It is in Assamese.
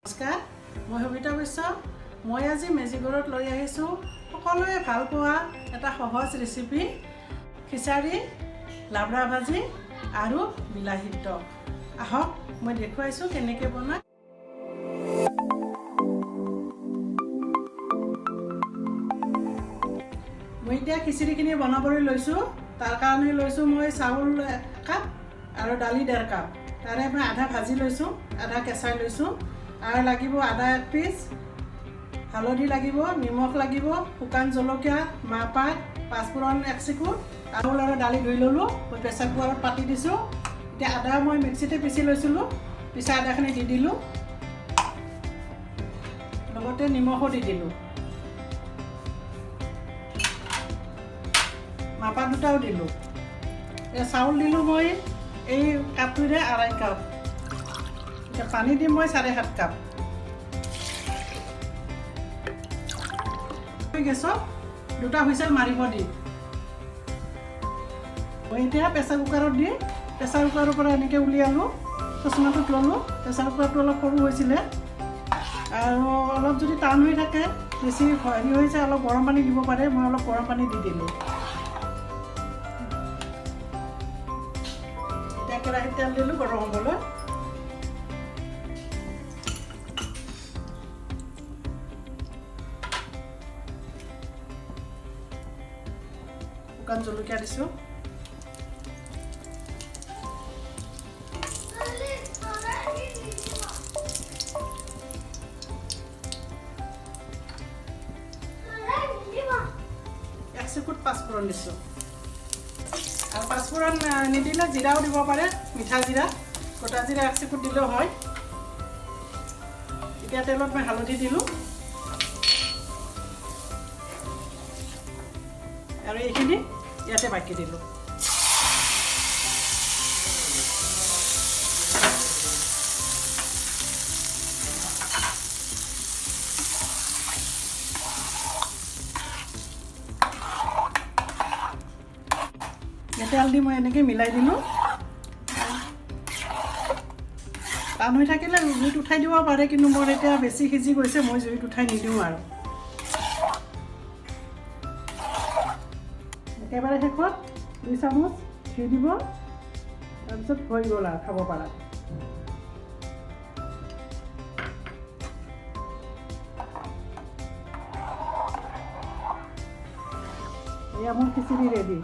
নমস্কাৰ, মই সবিতা বৈশ্য। মই আজি মেজিঘৰত লৈ আহিছোঁ সকলোৱে ভাল পোৱা এটা সহজ ৰেচিপি, খিচাৰী, লাবৰা ভাজি আৰু বিলাহীৰ টক। আহক মই দেখুৱাইছোঁ কেনেকৈ বনায়। মই এতিয়া খিচিৰিখিনি বনাবলৈ লৈছোঁ। তাৰ কাৰণে লৈছোঁ মই চাউল 1 কাপ আৰু দালি 1.5 কাপ। তাৰে মই আধা ভাজি লৈছোঁ, আধা কেঁচাই লৈছোঁ। আৰু লাগিব আদা 1 পিচ, হালধি লাগিব, নিমখ লাগিব, শুকান জলকীয়া, মাহপাত, পাঁচফোৰণ 1 চিকুট, চাউল আৰু দালি ধুই ল'লোঁ। মই প্ৰেছাৰ কুকাৰত পাতি দিছোঁ। এতিয়া আদা মই মিক্সিতে পিচি লৈছিলোঁ, পিছা আদাখিনি দি দিলোঁ, লগতে নিমখো দি দিলোঁ, মাহপাত দুটাও দিলোঁ। চাউল দিলোঁ মই এই কাপটোৰে 2.5 কাপ। এতিয়া পানী দিম মই 7.5 কাপ। গেছত 2টা হুইচেল মাৰিব দি মই এতিয়া প্ৰেছাৰ কুকাৰত দি প্ৰেছাৰ কুকাৰৰ পৰা এনেকৈ উলিয়ালোঁ, চচমাটোত ল'লোঁ। প্ৰেছাৰ কুকাৰটো অলপ সৰু হৈছিলে আৰু অলপ যদি টান হৈ থাকে, বেছি হেৰি হৈছে, অলপ গৰম পানী দিব পাৰে। মই অলপ গৰম পানী দি দিলোঁ। এতিয়া কেৰাহীত তেল দিলোঁ গৰম হ'বলৈ। শুকান জলকীয়া দিছোঁ, চিকুট পাঁচফোৰণ দিছোঁ। আৰু পাঁচফোৰণ নিদিলে জিৰাও দিব পাৰে, মিঠা জিৰা, গোটা জিৰা 1 চিকুট দিলেও হয়। এতিয়া তেলত মই হালধি দিলোঁ আৰু এইখিনি ইয়াতে বাকি দিলোঁ। তেল দি মই এনেকৈ মিলাই দিলোঁ। টান হৈ থাকিলে জুইত উঠাই দিব পাৰে, কিন্তু মোৰ এতিয়া বেছি সিজি গৈছে, মই জুইত উঠাই নিদিওঁ। আৰু একেবাৰে শেষত 2 চামুচ ঘি দিব, তাৰপিছত হৈ গ'ল আৰু খাব পাৰা। এয়া মোৰ খিচিৰি ৰেডি।